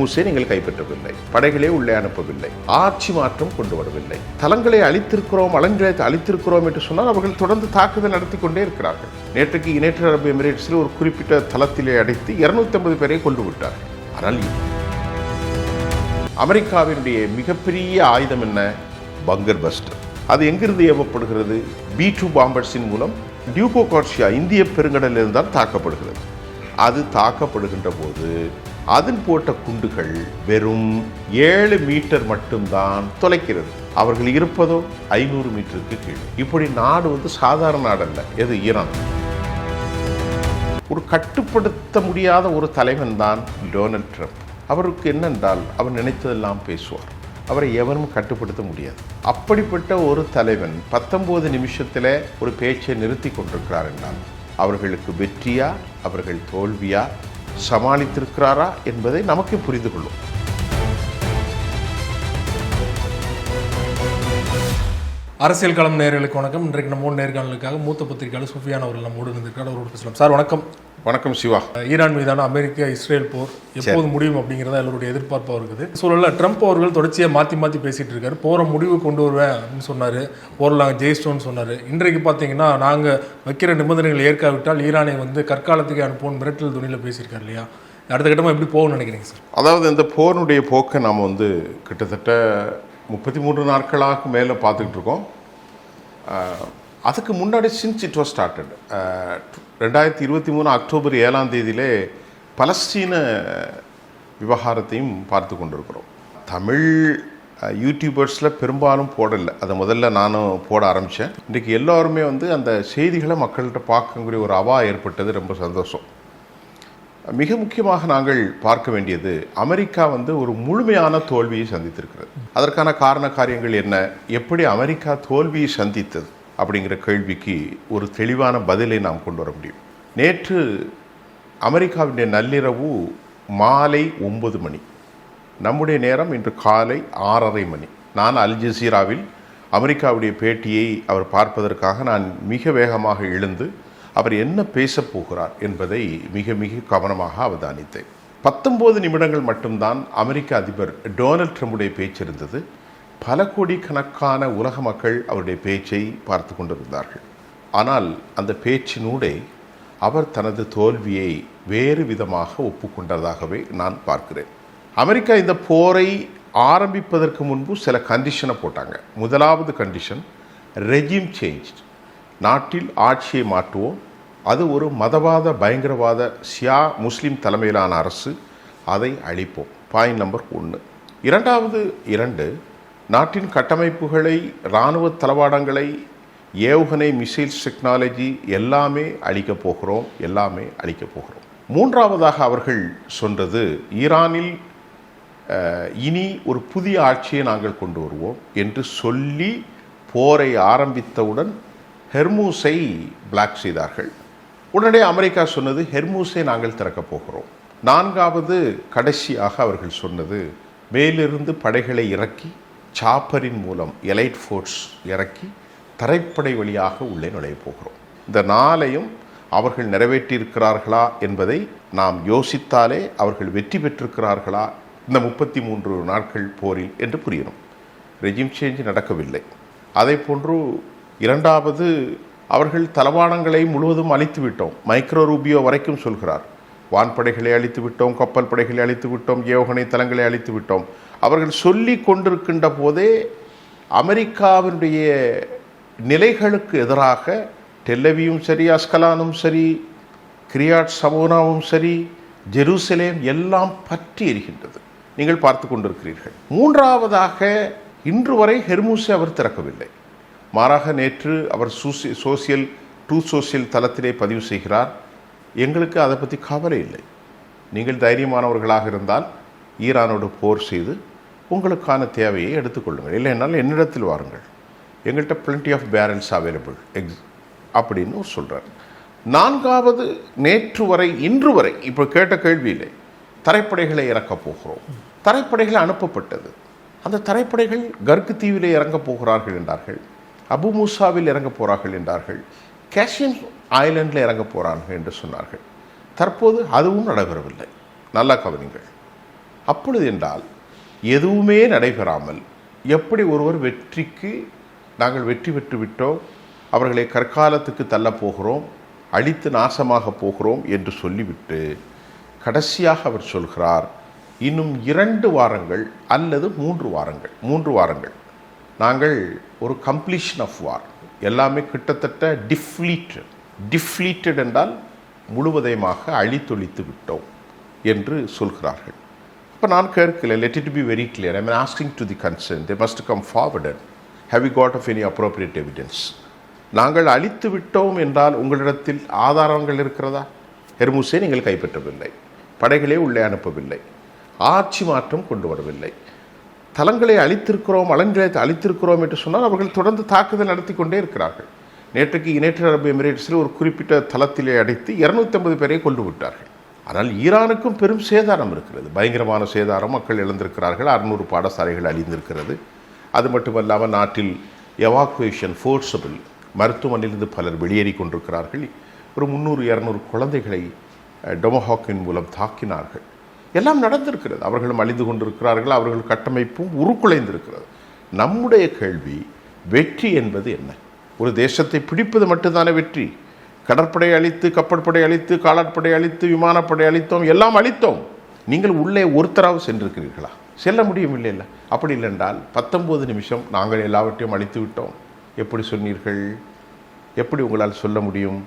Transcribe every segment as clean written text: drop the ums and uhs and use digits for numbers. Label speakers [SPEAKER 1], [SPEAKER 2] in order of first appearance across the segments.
[SPEAKER 1] நீங்கள் கைப்பற்றவில்லை, படைகளே உள்ளே அனுப்பவில்லை, ஆட்சி மாற்றம் கொண்டு வரவில்லை, தளங்களை அழித்திருக்கிறோம், அலங்களை அழித்திருக்கிறோம் என்று சொன்னால் அவர்கள் தொடர்ந்து தாக்குதல் நடத்தி கொண்டே இருக்கிறார்கள். நேற்றைக்கு யுனைடெட் அரபு எமிரேட்ஸில் ஒரு குறிப்பிட்ட தளத்திலே அடைத்து 250 பேரை கொண்டு விட்டார்கள். ஆனால் அமெரிக்காவினுடைய மிகப்பெரிய ஆயுதம் என்ன? பங்கர் பஸ்டர். அது எங்கிருந்து ஏவப்படுகிறது? B-2 பாம்பர்ஸின் மூலம் டியூகோ கார்சியா இந்திய பெருங்கடலில் இருந்தால் தாக்கப்படுகிறது. அது தாக்கப்படுகின்ற போது அதன் போட்ட குண்டுகள் வெறும் 7 மீட்டர் மட்டும்தான் தொலைக்கிறது. அவர்கள் இருப்பதோ 500 மீட்டருக்கு கீழே. இப்படி நாடு சாதாரண நாடல்ல. எது? ஈரான். ஒரு கட்டுப்படுத்த முடியாத ஒரு தலைவன் தான் டொனால்ட் ட்ரம்ப். அவருக்கு என்னென்றால் அவர் நினைத்ததெல்லாம் பேசுவார். அவரை எவரும் கட்டுப்படுத்த முடியாது. அப்படிப்பட்ட ஒரு தலைவன் 19 நிமிஷத்தில் ஒரு பேச்சை நிறுத்தி கொண்டிருக்கிறார் என்றால் அவர்களுக்கு வெற்றியா, அவர்கள் தோல்வியா, சமாளித்திருக்கிறாரா என்பதை நமக்கு புரிந்து கொள்ளும்.
[SPEAKER 2] அரசியல் களம் நேயர்களுக்கு வணக்கம். இன்றைக்கு நம்ம நேர்காணலுக்காக மூத்த பத்திரிகையாளர் சுஃபியான் அவர்கள் நம்மோடு இருந்திருக்கார். அவரோடு பேசலாம். சார் வணக்கம்.
[SPEAKER 1] வணக்கம் சிவா.
[SPEAKER 2] ஈரான் மீதான அமெரிக்கா இஸ்ரேல் போர் எப்போது முடியும் அப்படிங்கிறத எல்லோருடைய எதிர்பார்ப்பாக இருக்குது. சூழலில் ட்ரம்ப் அவர்கள் தொடர்ச்சியாக மாற்றி பேசிகிட்டு இருக்காரு. போகிற முடிவு கொண்டு வருவேன் அப்படின்னு சொன்னார். போரில் நாங்கள் ஜெயிச்சிட்டோம்னு சொன்னார். இன்றைக்கு பார்த்தீங்கன்னா நாங்கள் வைக்கிற நிபந்தனைகள் ஏற்காவிட்டால் ஈரானை கற்காலத்துக்கு அனுப்புவோம் மிரட்டல் துணியில் பேசியிருக்காரு இல்லையா? அடுத்த கட்டமாக எப்படி போகணும்னு நினைக்கிறீங்க சார்?
[SPEAKER 1] அதாவது இந்த போரினுடைய போக்கை நாம் கிட்டத்தட்ட 33 நாட்களாக மேலே பார்த்துக்கிட்டு இருக்கோம். அதுக்கு முன்னாடி since it was started 2023 October 7ஆம் தேதியிலே பலஸ்தீன விவகாரத்தையும் பார்த்து கொண்டிருக்கிறோம். தமிழ் யூடியூபர்ஸில் பெரும்பாலும் போடலை. அதை முதல்ல நானும் போட ஆரம்பித்தேன். இன்றைக்கு எல்லோருமே அந்த செய்திகளை மக்கள்கிட்ட பார்க்கக்கூடிய ஒரு அவா ஏற்பட்டது. ரொம்ப சந்தோஷம். மிக முக்கியமாக நாங்கள் பார்க்க வேண்டியது அமெரிக்கா ஒரு முழுமையான தோல்வியை சந்தித்திருக்கிறது. அதற்கான காரண காரியங்கள் என்ன, எப்படி அமெரிக்கா தோல்வியை சந்தித்தது அப்படிங்கிற கேள்விக்கு ஒரு தெளிவான பதிலை நாம் கொண்டு வர முடியும். நேற்று அமெரிக்காவுடைய நள்ளிரவு மாலை 9 மணி, நம்முடைய நேரம் இன்று காலை 6:30 மணி. நான் அல் ஜசீராவில் அமெரிக்காவுடைய பேட்டியை அவர் பார்ப்பதற்காக நான் மிக வேகமாக எழுந்து அவர் என்ன பேசப் போகிறார் என்பதை மிக மிக கவனமாக அவதானித்தேன். 19 நிமிடங்கள் மட்டும்தான் அமெரிக்க அதிபர் டொனால்ட் ட்ரம்புடைய பேச்சு இருந்தது. பல கோடிக்கணக்கான உலக மக்கள் அவருடைய பேச்சை பார்த்து கொண்டிருந்தார்கள். ஆனால் அந்த பேச்சினூடே அவர் தனது தோல்வியை வேறு விதமாக ஒப்புக்கொண்டதாகவே நான் பார்க்கிறேன். அமெரிக்கா இந்த போரை ஆரம்பிப்பதற்கு முன்பு சில கண்டிஷனை போட்டாங்க. முதலாவது கண்டிஷன் ரெஜிம் சேஞ்ச். நாட்டில் ஆட்சியை மாற்றுவோம், அது ஒரு மதவாத பயங்கரவாத ஷியா முஸ்லீம் தலைமையிலான அரசு, அதை அழிப்போம். Point number 1. இரண்டாவது 2, நாட்டின் கட்டமைப்புகளை, இராணுவ தளவாடங்களை, ஏவுகணை மிசைல்ஸ் டெக்னாலஜி எல்லாமே அழிக்கப் போகிறோம், எல்லாமே அழிக்கப் போகிறோம். மூன்றாவதாக அவர்கள் சொன்னது ஈரானில் இனி ஒரு புதிய ஆட்சியை நாங்கள் கொண்டு வருவோம் என்று சொல்லி போரை ஆரம்பித்தவுடன் ஹெர்மூஸை பிளாக் செய்தார்கள். உடனே அமெரிக்கா சொன்னது ஹெர்மூஸை நாங்கள் திறக்கப் போகிறோம். நான்காவது கடைசியாக அவர்கள் சொன்னது மேலிருந்து படைகளை இறக்கி சாப்பரின் மூலம் எலைட் ஃபோர்ஸ் இறக்கி தரைப்படை வழியாக உள்ளே நுழைய போகிறோம். இந்த 4ஐயும் அவர்கள் நிறைவேற்றியிருக்கிறார்களா என்பதை நாம் யோசித்தாலே அவர்கள் வெற்றி பெற்றிருக்கிறார்களா இந்த 33 நாட்கள் போரில் என்று புரியணும். ரெஜிம் சேஞ்ச் நடக்கவில்லை. அதே போன்று இரண்டாவது, அவர்கள் தளவாடங்களை முழுவதும் அழித்து விட்டோம். மைக்ரோ ரூபியோ வரைக்கும் சொல்கிறார். வான்படைகளை அழித்து விட்டோம், கப்பல் படைகளை அழித்து விட்டோம், ஏவுகணை தளங்களை அழித்து விட்டோம். அவர்கள் சொல்லி கொண்டிருக்கின்ற போதே அமெரிக்காவினுடைய நிலைகளுக்கு எதிராக டெல்லவியும் சரி, அஸ்கலானும் சரி, கிரியாட் சமோனாவும் சரி, ஜெருசலேம் எல்லாம் பற்றி எரிகின்றது. நீங்கள் பார்த்து கொண்டிருக்கிறீர்கள். மூன்றாவதாக இன்று வரை ஹெர்மூஸை அவர் திறக்கவில்லை. மாறாக நேற்று அவர் சோசியல் தளத்திலே பதிவு செய்கிறார், எங்களுக்கு அதை பற்றி கவலை இல்லை, நீங்கள் தைரியமானவர்களாக இருந்தால் ஈரானோடு போர் செய்து உங்களுக்கான தேவையை எடுத்துக்கொள்ளுங்கள், இல்லைன்னால் என்னிடத்தில் வாருங்கள், எங்கள்கிட்ட பிளண்டி ஆஃப் பேரல்ஸ் அவைலபிள் அப்படின்னு சொல்கிறார். நான்காவது, நேற்று வரை இன்று வரை இப்போ கேட்ட கேள்வியிலே தரைப்படைகளை இறக்கப் போகிறோம். தரைப்படைகள் அனுப்பப்பட்டது. அந்த தரைப்படைகள் கர்கு தீவிலே இறங்கப் போகிறார்கள் என்றார்கள், அபு மூசாவில் இறங்க போகிறார்கள் என்றார்கள், கேஷியன் ஐலண்டில் இறங்க போகிறார்கள் என்று சொன்னார்கள். தற்போது அதுவும் நடைபெறவில்லை. நல்லா கவனிங்கள். அப்பொழுது என்றால் எதுவுமே நடைபெறாமல் எப்படி ஒருவர் வெற்றிக்கு நாங்கள் வெற்றி பெற்று விட்டோம், அவர்களை கற்காலத்துக்கு தள்ளப் போகிறோம், அழித்து நாசமாக போகிறோம் என்று சொல்லிவிட்டு கடைசியாக அவர் சொல்கிறார், இன்னும் 2 வாரங்கள் அல்லது 3 வாரங்கள் நாங்கள் ஒரு கம்ப்ளீஷன் ஆஃப் வார், எல்லாமே கிட்டத்தட்ட டிஃப்ளீட்டட் என்றால் முழுவதையுமாக அழித்தொழித்து விட்டோம் என்று சொல்கிறார்கள். அப்போ நான் கேட்கல, let it be very clear, I mean asking to the concern, they must come forward, have you got of any appropriate evidence? நாங்கள் அழித்து விட்டோம் என்றால் உங்களிடத்தில் ஆதாரங்கள் இருக்கிறதா? ஹெர்முஸை நீங்கள் கைப்பற்றவில்லை, படைகளே உள்ளே அனுப்பவில்லை, ஆட்சி மாற்றம் கொண்டு வரவில்லை, தலங்களை அழித்திருக்கிறோம் என்று சொன்னால் அவர்கள் தொடர்ந்து தாக்குதல் நடத்தி கொண்டே இருக்கிறார்கள். நேற்றைக்கு யுனைடெட் அரபு எமிரேட்ஸில் ஒரு குறிப்பிட்ட தளத்திலே அடைத்து 250 பேரை கொண்டு விட்டார்கள். ஆனால் ஈரானுக்கும் பெரும் சேதாரம் இருக்கிறது, பயங்கரமான சேதாரம், மக்கள் இழந்திருக்கிறார்கள், 600 பாடசாலைகள் அழிந்திருக்கிறது. அது மட்டுமல்லாமல் நாட்டில் எவாக்குவேஷன் ஃபோர்ஸபிள், மருத்துவமனையிலிருந்து பலர் வெளியேறி கொண்டிருக்கிறார்கள். ஒரு 300-200 குழந்தைகளை டொமஹாக்கின் மூலம் தாக்கினார்கள். எல்லாம் நடந்திருக்கிறது, அவர்களும் அழிந்து கொண்டிருக்கிறார்கள், அவர்கள் கட்டமைப்பும் உருக்குலைந்திருக்கிறது. நம்முடைய கேள்வி, வெற்றி என்பது என்ன? ஒரு தேசத்தை பிடிப்பது மட்டும்தானே வெற்றி? கடற்படை அழித்து, கப்பற்படை அழித்து, காலாட்படை அழித்து, விமானப்படை அழித்தோம், எல்லாம் அழித்தோம். நீங்கள் உள்ளே ஒருத்தராக சென்றிருக்கிறீர்களா? செல்ல முடியும் இல்லை. அப்படி இல்லைன்றால் 19 நிமிஷம் நாங்கள் எல்லாவற்றையும் அழித்து விட்டோம் எப்படி சொன்னீர்கள்? எப்படி உங்களால் சொல்ல முடியும்?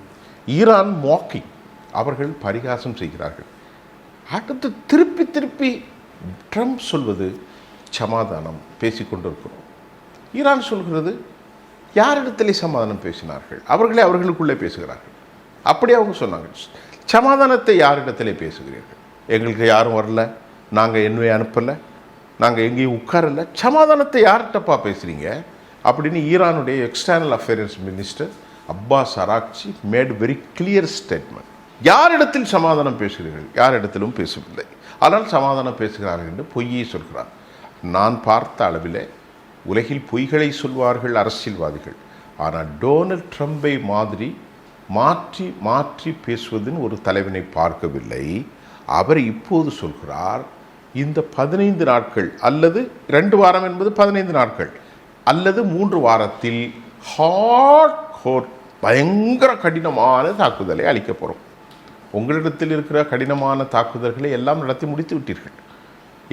[SPEAKER 1] ஈரான் மாக்கிங், அவர்கள் பரிகாசம் செய்கிறார்கள். அடுத்து திருப்பி ட்ரம்ப் சொல்வது சமாதானம் பேசிக்கொண்டிருக்கிறோம். ஈரான் சொல்கிறது யாரிடத்திலே சமாதானம் பேசினார்கள்? அவர்களே அவர்களுக்குள்ளே பேசுகிறார்கள். அப்படியே அவங்க சொன்னாங்க, சமாதானத்தை யாரிடத்திலே பேசுகிறீர்கள்? எங்களுக்கு யாரும் வரல, நாங்கள் என்னவே அனுப்பலை, நாங்கள் எங்கேயும் உட்காரல, சமாதானத்தை யார்கிட்டப்பா பேசுகிறீங்க அப்படின்னு ஈரானுடைய external affairs minister Abbas Araghchi mat very clear statement. யாரிடத்தில் சமாதானம் பேசுகிறீர்கள்? யாரிடத்திலும் பேசவில்லை, ஆனால் சமாதானம் பேசுகிறார்கள் என்று பொய்யை சொல்கிறார். நான் பார்த்த அளவில் உலகில் பொய்களை சொல்வார்கள் அரசியல்வாதிகள், ஆனால் டொனால்ட் ட்ரம்பை மாதிரி மாற்றி பேசுவதின் ஒரு தலைவனை பார்க்கவில்லை. அவர் இப்போது சொல்கிறார், இந்த 15 நாட்கள் அல்லது 2 வாரம் என்பது 15 நாட்கள் அல்லது 3 வாரத்தில் பயங்கர கடினமான தாக்குதலை அளிக்க போகிறோம். உங்களிடத்தில் இருக்கிற கடினமான தாக்குதல்களை எல்லாம் நடத்தி முடித்து விட்டீர்கள்.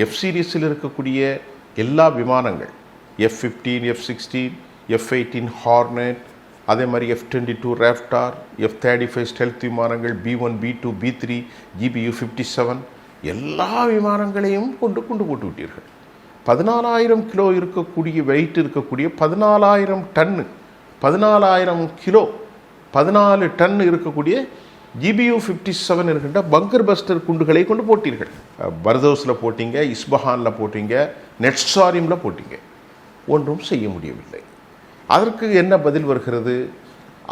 [SPEAKER 1] எஃப் சீரீஸில் இருக்கக்கூடிய எல்லா விமானங்கள், F-15, F-16, F-18 ஹார்னெட், அதே மாதிரி F-22 ராப்டார், F-35 ஸ்டெல்த் விமானங்கள், B-1, B-2, B-3, GBU-57 எல்லா விமானங்களையும் கொண்டு போட்டு விட்டீர்கள். 14,000 கிலோ இருக்கக்கூடிய வெயிட் இருக்கக்கூடிய 14,000 டன்னு 14,000 கிலோ 14 டன் இருக்கக்கூடிய GBU-57 இருக்கின்ற பங்கர் பஸ்டர் குண்டுகளை கொண்டு போட்டீர்கள். பர்தோஸில் போட்டீங்க, இஸ்பஹானில் போட்டீங்க, நெட்சாரிமில் போட்டீங்க, ஒன்றும் செய்ய முடியவில்லை. அதற்கு என்ன பதில் வருகிறது?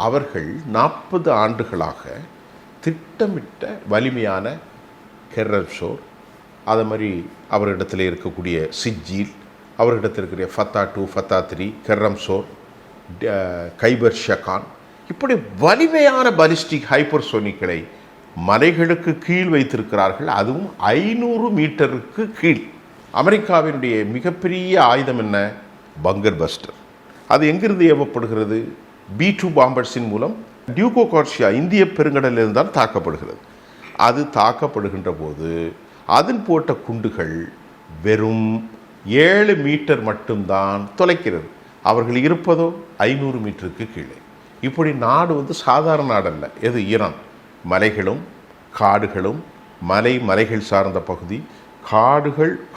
[SPEAKER 1] அவர்கள் 40 ஆண்டுகளாக திட்டமிட்ட வலிமையான கெர்ரன்சோர், அது மாதிரி அவரிடத்தில் இருக்கக்கூடிய சிஜீல், அவரிடத்தில் இருக்கிற ஃபத்தா-2, ஃபத்தா-3, கெர்ரம்சோர், கைபர் ஷகான், இப்படி வலிமையான பாலிஸ்டிக் ஹைப்பர்சோனிக்களை மலைகளுக்கு கீழ் வைத்திருக்கிறார்கள். அதுவும் 500 மீட்டருக்கு கீழ். அமெரிக்காவினுடைய மிகப்பெரிய ஆயுதம் என்ன? பங்கர் பஸ்டர். அது எங்கிருந்து ஏவப்படுகிறது? B-2 பாம்பர்ஸின் மூலம் டியூகோ கார்சியா இந்திய பெருங்கடலில் தான் தாக்கப்படுகிறது. அது தாக்கப்படுகின்ற போது அதில் போட்ட குண்டுகள் வெறும் 7 மீட்டர் மட்டும்தான் தொலைக்கிறது. அவர்கள் இருப்பதோ 500 மீட்டருக்கு கீழே. இப்படி நாடு சாதாரண நாடல்ல. எது? ஈரான். மலைகளும் காடுகளும், மலைகள் சார்ந்த பகுதி,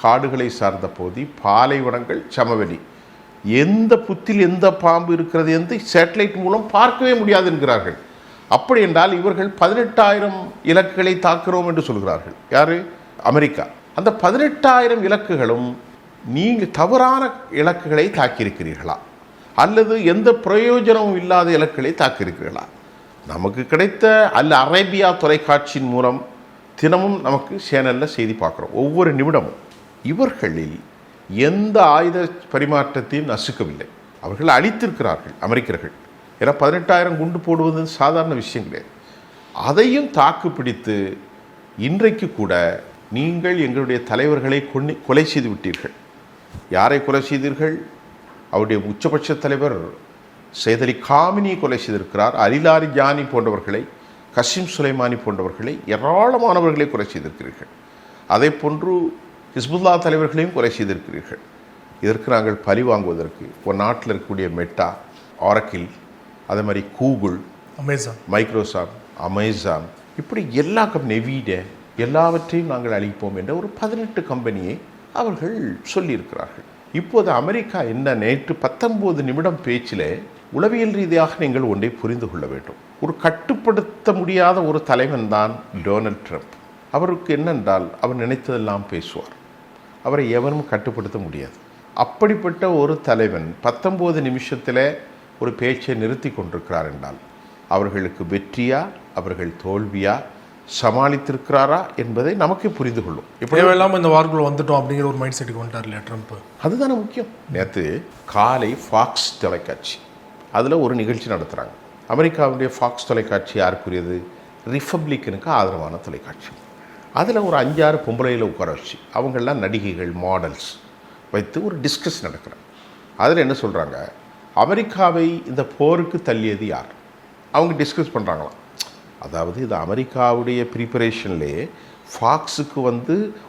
[SPEAKER 1] காடுகளை சார்ந்த பகுதி, பாலைவனங்கள், சமவெளி, எந்த புத்தில் எந்த பாம்பு இருக்கிறது என்று சேட்டலைட் மூலம் பார்க்கவே முடியாது என்கிறார்கள். அப்படி என்றால் இவர்கள் 18,000 இலக்குகளை தாக்குகிறோம் என்று சொல்கிறார்கள். யாரு? அமெரிக்கா. அந்த 18,000 இலக்குகளும் நீங்கள் தவறான இலக்குகளை தாக்கியிருக்கிறீர்களா அல்லது எந்த பிரயோஜனமும் இல்லாத இலக்குகளை தாக்கியிருக்கிறீர்களா? நமக்கு கிடைத்த அரேபியா தொலைக்காட்சியின் மூலம் தினமும் நமக்கு சேனலில் செய்தி பார்க்குறோம், ஒவ்வொரு நிமிடமும். இவர்களில் எந்த ஆயுத பரிமாற்றத்தையும் நசுக்கவில்லை. அவர்கள் அழித்திருக்கிறார்கள் அமெரிக்கர்கள். ஏன்னா 18,000 குண்டு போடுவது சாதாரண விஷயம் கிடையாது. அதையும் தாக்கு பிடித்து இன்றைக்கு கூட நீங்கள் எங்களுடைய தலைவர்களை கொலை செய்து விட்டீர்கள். யாரை கொலை செய்தீர்கள்? அவருடைய உச்சபட்ச தலைவர் சையத் அலி காமினியை கொலை செய்திருக்கிறார். அலிலாரி ஜானி போன்றவர்களை, கசிம் சுலைமானி போன்றவர்களை, ஏராளமானவர்களை கொலை செய்திருக்கிறீர்கள். அதே போன்று ஹிஸ்புல்லா தலைவர்களையும் கொலை செய்திருக்கிறீர்கள். இதற்கு நாங்கள் பழி வாங்குவதற்கு ஒரு நாட்டில் இருக்கக்கூடிய மெட்டா, ஆரக்கிள், அதே மாதிரி கூகுள்,
[SPEAKER 2] அமேசான்,
[SPEAKER 1] மைக்ரோசாஃப்ட், அமேசான், இப்படி எல்லா நெவீட எல்லாவற்றையும் நாங்கள் அளிப்போம் என்ற ஒரு 18 கம்பெனியை அவர்கள் சொல்லியிருக்கிறார்கள். இப்போது அமெரிக்கா என்ன, நேற்று 19 நிமிடம் பேச்சில் உளவியல் ரீதியாக நீங்கள் ஒன்றை புரிந்து கொள்ள வேண்டும். ஒரு கட்டுப்படுத்த முடியாத ஒரு தலைவன் தான் டொனால்ட் ட்ரம்ப். அவருக்கு என்னென்றால் அவர் நினைத்ததெல்லாம் பேசுவார். அவரை எவரும் கட்டுப்படுத்த முடியாது. அப்படிப்பட்ட ஒரு தலைவன் 19 நிமிஷத்தில் ஒரு பேச்சை நிறுத்தி கொண்டிருக்கிறார் என்றால் அவர்களுக்கு வெற்றியா, அவர்கள் தோல்வியா, சமாளித்திருக்கிறாரா என்பதை நமக்கு புரிந்து கொள்ளும்.
[SPEAKER 2] இப்படியெல்லாம் இந்த வார்க்குள்ள வந்துட்டோம் அப்படிங்கிற ஒரு மைண்ட் செட்டுக்கு வந்துட்டார் இல்லையா ட்ரம்ப்?
[SPEAKER 1] அதுதானே முக்கியம். நேற்று காலை ஃபாக்ஸ் தொலைக்காட்சி அதில் ஒரு நிகழ்ச்சி நடத்துகிறாங்க. அமெரிக்காவுடைய ஃபாக்ஸ் தொலைக்காட்சி யாருக்குரியது? ரிப்பப்ளிக்கனுக்கு ஆதரவான தொலைக்காட்சி. அதில் ஒரு 5-6 பொம்பளையில் உட்கார வச்சு அவங்கெல்லாம் நடிகைகள், மாடல்ஸ் வைத்து ஒரு டிஸ்கஸ் நடக்கிறாங்க. அதில் என்ன சொல்கிறாங்க, அமெரிக்காவை இந்த போருக்கு தள்ளியது யார்? அவங்க டிஸ்கஸ் பண்ணுறாங்களாம். அதாவது இது அமெரிக்காவுடைய ப்ரிப்பரேஷன்லேயே ஃபாக்ஸுக்கு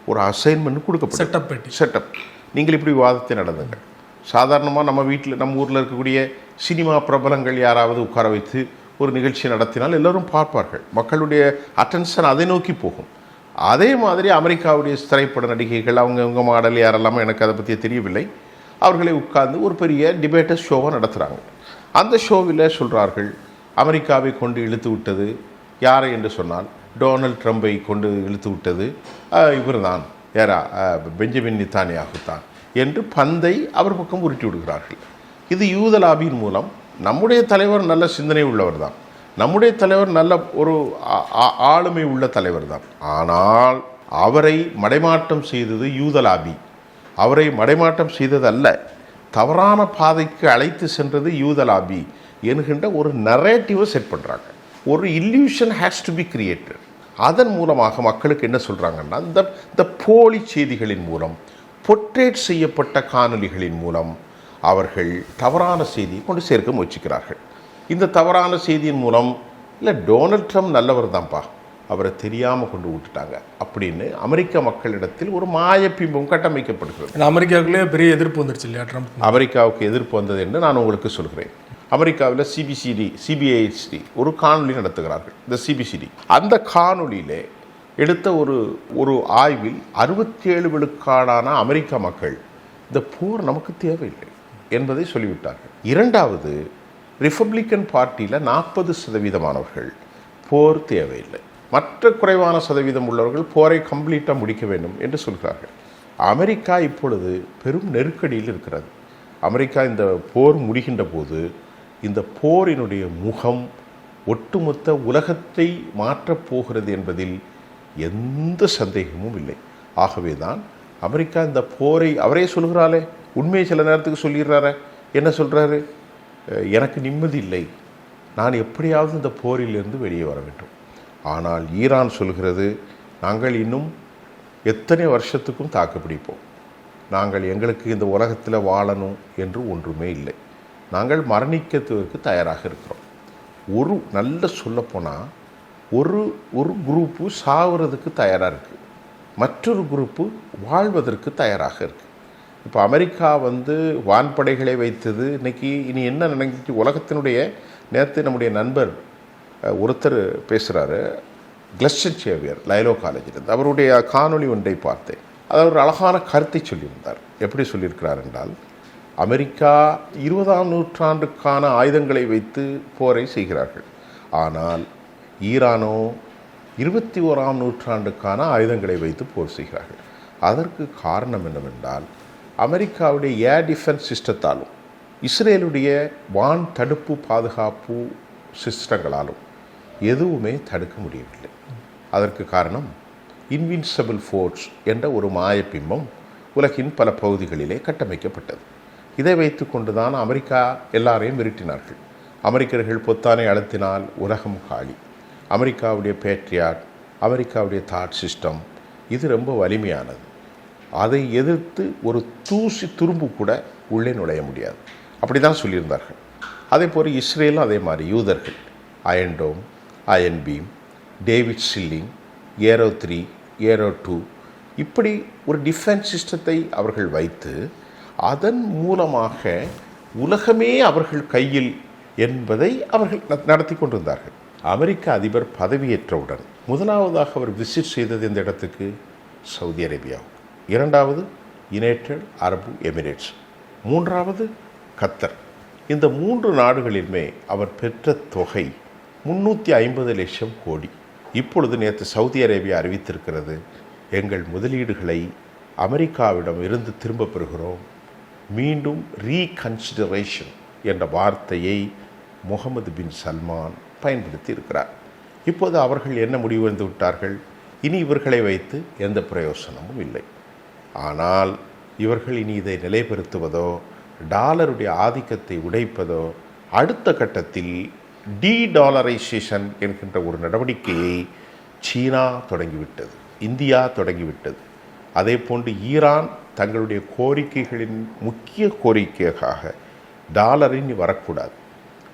[SPEAKER 1] ஒரு அசைன்மெண்ட் கொடுக்கப்படும். செட்டப். நீங்கள் இப்படி விவாதத்தை நடந்துங்க. சாதாரணமாக நம்ம வீட்டில், நம்ம ஊரில் இருக்கக்கூடிய சினிமா பிரபலங்கள் யாராவது உட்கார வைத்து ஒரு நிகழ்ச்சி நடத்தினால் எல்லோரும் பார்ப்பார்கள். மக்களுடைய அட்டென்ஷன் அதை நோக்கி போகும். அதே மாதிரி அமெரிக்காவுடைய திரைப்பட நடிகைகள், அவங்க மாடல் யாரெல்லாமோ எனக்கு அதை பற்றி தெரியவில்லை, அவர்களை உட்கார்ந்து ஒரு பெரிய டிபேட்டர் ஷோவை நடத்துகிறாங்க. அந்த ஷோவில் சொல்கிறார்கள், அமெரிக்காவை கொண்டு இழுத்து விட்டது யாரை என்று சொன்னால் டொனால்ட் ட்ரம்பை கொண்டு இழுத்து விட்டது இவர் தான், யாரா, பெஞ்சமின் நெத்தன்யாகு தான் என்று பந்தை அவர் பக்கம் உருட்டி விடுகிறார்கள். இது யூத லாபியின் மூலம் நம்முடைய தலைவர் நல்ல சிந்தனை உள்ளவர் தான், நம்முடைய தலைவர் நல்ல ஒரு ஆளுமை உள்ள தலைவர் தான். ஆனால் அவரை மடைமாற்றம் செய்தது யூத லாபி. அவரை மடைமாற்றம் செய்தது அல்ல, தவறான பாதைக்கு அழைத்து சென்றது யூத லாபி என்கின்ற ஒரு நரேட்டிவை செட் பண்ணுறாங்க. ஒரு illusion has to be created. அதன் மூலமாக மக்களுக்கு என்ன சொல்கிறாங்கன்னா, இந்த போலி செய்திகளின் மூலம், பொர்ட்ரேட் செய்யப்பட்ட காணொலிகளின் மூலம் அவர்கள் தவறான செய்தியை கொண்டு சேர்க்க முயற்சிக்கிறார்கள். இந்த தவறான செய்தியின் மூலம், இல்லை டொனால்ட் ட்ரம்ப் நல்லவர் தான்ப்பா, அவரை தெரியாமல் கொண்டு விட்டுட்டாங்க அப்படின்னு அமெரிக்க மக்களிடத்தில் ஒரு மாயப்பிம்பம் கட்டமைக்கப்படுகிறது.
[SPEAKER 2] அமெரிக்காவுக்குள்ளே பெரிய எதிர்ப்பு வந்துருச்சு இல்லையா ட்ரம்ப்?
[SPEAKER 1] அமெரிக்காவுக்கு எதிர்ப்பு வந்தது என்று நான் உங்களுக்கு சொல்கிறேன். அமெரிக்காவில் சிபிஐஹெச்டி ஒரு காணொலி நடத்துகிறார்கள். இந்த சிபிசிடி அந்த காணொலியிலே எடுத்த ஒரு ஆய்வில் 67 விழுக்காடான அமெரிக்க மக்கள் இந்த போர் நமக்கு தேவையில்லை என்பதை சொல்லிவிட்டார்கள். இரண்டாவது, ரிப்பப்ளிக்கன் பார்ட்டியில் 40% போர் தேவையில்லை, மற்ற குறைவான சதவீதம் உள்ளவர்கள் போரை கம்ப்ளீட்டாக முடிக்க வேண்டும் என்று சொல்கிறார்கள். அமெரிக்கா இப்பொழுது பெரும் நெருக்கடியில் இருக்கிறது. அமெரிக்கா இந்த போர் முடிகின்ற போது இந்த போரினுடைய முகம் ஒட்டுமொத்த உலகத்தை மாற்றப் போகிறது என்பதில் எந்த சந்தேகமும் இல்லை. ஆகவே தான் அமெரிக்கா இந்த போரை, அவரே சொல்கிறாரே, உண்மையை சில நேரத்துக்கு சொல்லிடுறாரு. என்ன சொல்கிறாரு? எனக்கு நிம்மதி இல்லை, நான் எப்படியாவது இந்த போரிலிருந்து வெளியே வர வேண்டும். ஆனால் ஈரான் சொல்கிறது, நாங்கள் இன்னும் எத்தனை வருஷத்துக்கும் தாக்குப்பிடிப்போம், நாங்கள் எங்களுக்கு இந்த உலகத்தில் வாழணும் என்று ஒன்றுமே இல்லை, நாங்கள் மரணிக்கிறதுக்கு தயாராக இருக்கிறோம். ஒரு நல்ல சொல்லப்போனால் ஒரு குரூப்பு சாகிறதுக்கு தயாராக இருக்குது, மற்றொரு குரூப்பு வாழ்வதற்கு தயாராக இருக்குது. இப்போ அமெரிக்கா வான்படைகளை வைத்தது இனி என்ன நினைச்சு உலகத்தினுடைய, நேற்று நம்முடைய நண்பர் ஒருத்தர் பேசுகிறாரு, கிளஸ்டன் சேவியர், லைலோ காலேஜிலிருந்து, அவருடைய காணொளி ஒன்றை பார்த்தேன். அது ஒரு அழகான கருத்தை சொல்லியிருந்தார். எப்படி சொல்லியிருக்கிறார் என்றால், அமெரிக்கா 20ஆம் நூற்றாண்டுக்கான ஆயுதங்களை வைத்து போரை செய்கிறார்கள், ஆனால் ஈரானோ 21ஆம் நூற்றாண்டுக்கான ஆயுதங்களை வைத்து போர் செய்கிறார்கள். அதற்கு காரணம் என்னவென்றால், அமெரிக்காவுடைய ஏர் டிஃபென்ஸ் சிஸ்டத்தாலும் இஸ்ரேலுடைய வான் தடுப்பு பாதுகாப்பு சிஸ்டங்களாலும் எதுவுமே தடுக்க முடியவில்லை. அதற்கு காரணம் இன்வின்சிபிள் ஃபோர்ஸ் என்ற ஒரு மாயப்பிம்பம் உலகின் பல பகுதிகளிலே கட்டமைக்கப்பட்டது. இதை வைத்து கொண்டு தான் அமெரிக்கா எல்லாரையும் மிரட்டினார்கள். அமெரிக்கர்கள் பொத்தானை அழுத்தினால் உலகம் காலி. அமெரிக்காவுடைய பேட்ரியாட், அமெரிக்காவுடைய தாட் சிஸ்டம், இது ரொம்ப வலிமையானது. அதை எதிர்த்து ஒரு தூசி துரும்பு கூட உள்ளே நுழைய முடியாது. அப்படி தான் சொல்லியிருந்தார்கள். அதே போல் இஸ்ரேலும் அதே மாதிரி யூதர்கள் iron dome, iron beam, David sling, arrow 3, arrow 2 இப்படி ஒரு டிஃபென்ஸ் சிஸ்டத்தை அவர்கள் வைத்து அதன் மூலமாக உலகமே அவர்கள் கையில் என்பதை அவர்கள் நடத்தி கொண்டிருந்தார்கள். அமெரிக்க அதிபர் பதவியேற்றவுடன் முதலாவதாக அவர் விசிட் செய்தது இந்த இடத்துக்கு சவுதி அரேபியா, இரண்டாவது யுனைடெட் அரபு எமிரேட்ஸ், மூன்றாவது கத்தர். இந்த 3 நாடுகளிலுமே அவர் பெற்ற தொகை 350 லட்சம் கோடி. இப்பொழுது நேற்று சவுதி அரேபியா அறிவித்திருக்கிறது, எங்கள் முதலீடுகளை அமெரிக்காவிடம் இருந்து திரும்ப பெறுகிறோம். மீண்டும் ரீகன்சிடரேஷன் என்ற வார்த்தையை முகமது பின் சல்மான் பயன்படுத்தி இருக்கிறார். இப்போது அவர்கள் என்ன முடிவு வந்து விட்டார்கள், இனி இவர்களை வைத்து எந்த பிரயோசனமும் இல்லை. ஆனால் இவர்கள் இனி இதை நிலைப்படுத்துவதோ டாலருடைய ஆதிக்கத்தை உடைப்பதோ அடுத்த கட்டத்தில் டீடாலரைசேஷன் என்கின்ற ஒரு நடவடிக்கையை சீனா தொடங்கிவிட்டது, இந்தியா தொடங்கிவிட்டது. அதே போன்று ஈரான் தங்களுடைய கோரிக்கைகளின் முக்கிய கோரிக்கையாக டாலரின் வரக்கூடாது,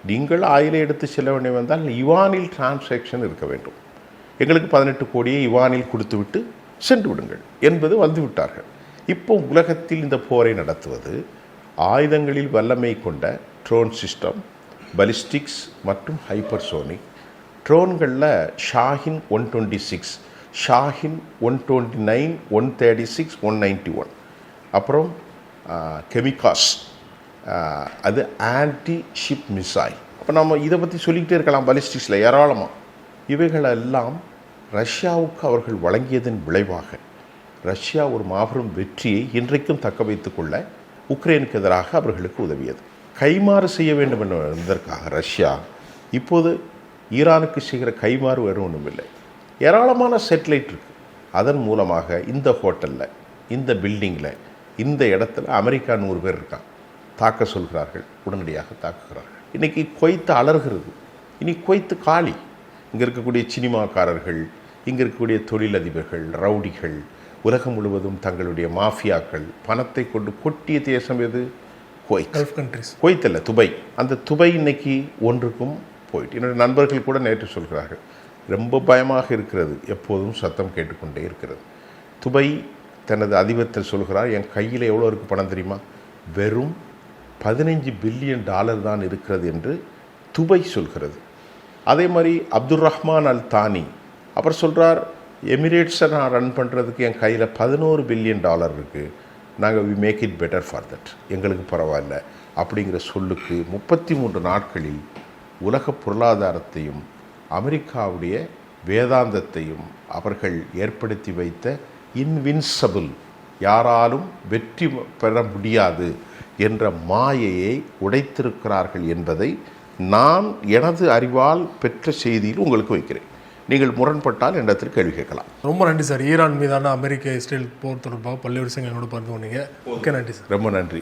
[SPEAKER 1] நீங்கள் ஆயிலை எடுத்து செல்ல வேண்டும் வந்தால் யுவானில் டிரான்சாக்ஷன் இருக்க வேண்டும், எங்களுக்கு 18 கோடியை யுவானில் கொடுத்துவிட்டு சென்று விடுங்கள் என்பது வந்துவிட்டார்கள். இப்போ உலகத்தில் இந்த போரை நடத்துவது ஆயுதங்களில் வல்லமை கொண்ட ட்ரோன் சிஸ்டம், பலிஸ்டிக்ஸ் மற்றும் ஹைப்பர்சோனிக் ட்ரோன்களில் ஷாஹின் 126, ஷாஹின் 129, 136, 191, அப்புறம் கெமிகாஸ், அது ஆன்டி ஷிப் மிசைல். அப்போ நம்ம இதை பற்றி சொல்லிக்கிட்டே இருக்கலாம். பலிஸ்டிக்ஸில் ஏராளமாக இவைகளெல்லாம் ரஷ்யாவுக்கு அவர்கள் வழங்கியதன் விளைவாக ரஷ்யா ஒரு மாபெரும் வெற்றியை இன்றைக்கும் தக்க வைத்துக் கொள்ள உக்ரைனுக்கு எதிராக அவர்களுக்கு உதவியது. கைமாறு செய்ய வேண்டும் என்பதற்காக ரஷ்யா இப்போது ஈரானுக்கு செய்கிற கைமாறு வேறு ஒன்றும் இல்லை, ஏராளமான சேட்டலைட் இருக்குது. அதன் மூலமாக இந்த ஹோட்டலில், இந்த பில்டிங்கில், இந்த இடத்துல அமெரிக்கா 100 பேர் இருக்காங்க, தாக்க சொல்கிறார்கள், உடனடியாக தாக்குகிறார்கள். இன்றைக்கி குவைத்து அலறுகிறது, இனி குவைத்து காலி. இங்கே இருக்கக்கூடிய சினிமாக்காரர்கள், இங்கே இருக்கக்கூடிய தொழிலதிபர்கள், ரவுடிகள், உலகம் முழுவதும் தங்களுடைய மாஃபியாக்கள் பணத்தை கொண்டு கொட்டிய தேசம் எது? குவைத். குவைத் அல்ல, துபை. அந்த துபை இன்னைக்கு ஒன்றுக்கும் போயிட்டு, என்னுடைய நண்பர்கள் கூட நேற்று சொல்கிறார்கள், ரொம்ப பயமாக இருக்கிறது, எப்போதும் சத்தம் கேட்டுக்கொண்டே இருக்கிறது. துபை தனது அதிபத்தில் சொல்கிறார், என் கையில் எவ்வளோ இருக்குது பணம் தெரியுமா? வெறும் $15 பில்லியன் தான் இருக்கிறது என்று துபை சொல்கிறது. அதே மாதிரி அப்துல் ரஹ்மான் அல் தானி அப்புறம் சொல்கிறார், எமிரேட்ஸை நான் ரன் பண்ணுறதுக்கு என் கையில் $11 பில்லியன் இருக்குது, நாங்கள் we make it better for that, எங்களுக்கு பரவாயில்ல அப்படிங்கிற சொல்லுக்கு 33 நாட்களில் உலக பொருளாதாரத்தையும் அமெரிக்காவுடைய வேதாந்தத்தையும் அவர்கள் ஏற்படுத்தி வைத்த இன்வின்சபிள், யாராலும் வெற்றி பெற முடியாது என்ற மாயையை உடைத்திருக்கிறார்கள் என்பதை நான் எனது அறிவால் பெற்ற செய்தியில் உங்களுக்கு வைக்கிறேன். நீங்கள் முரண்பட்டால் என்னிடத்தில் கேள்வி கேட்கலாம்.
[SPEAKER 2] ரொம்ப நன்றி சார். ஈரான் மீதான அமெரிக்க இஸ்ரேல் போர் தொடர்பாக பல்வேறு விஷயங்கள் என்னோட பகிர்ந்து கொண்டீங்க. ஓகே, நன்றி சார்.
[SPEAKER 1] ரொம்ப நன்றி.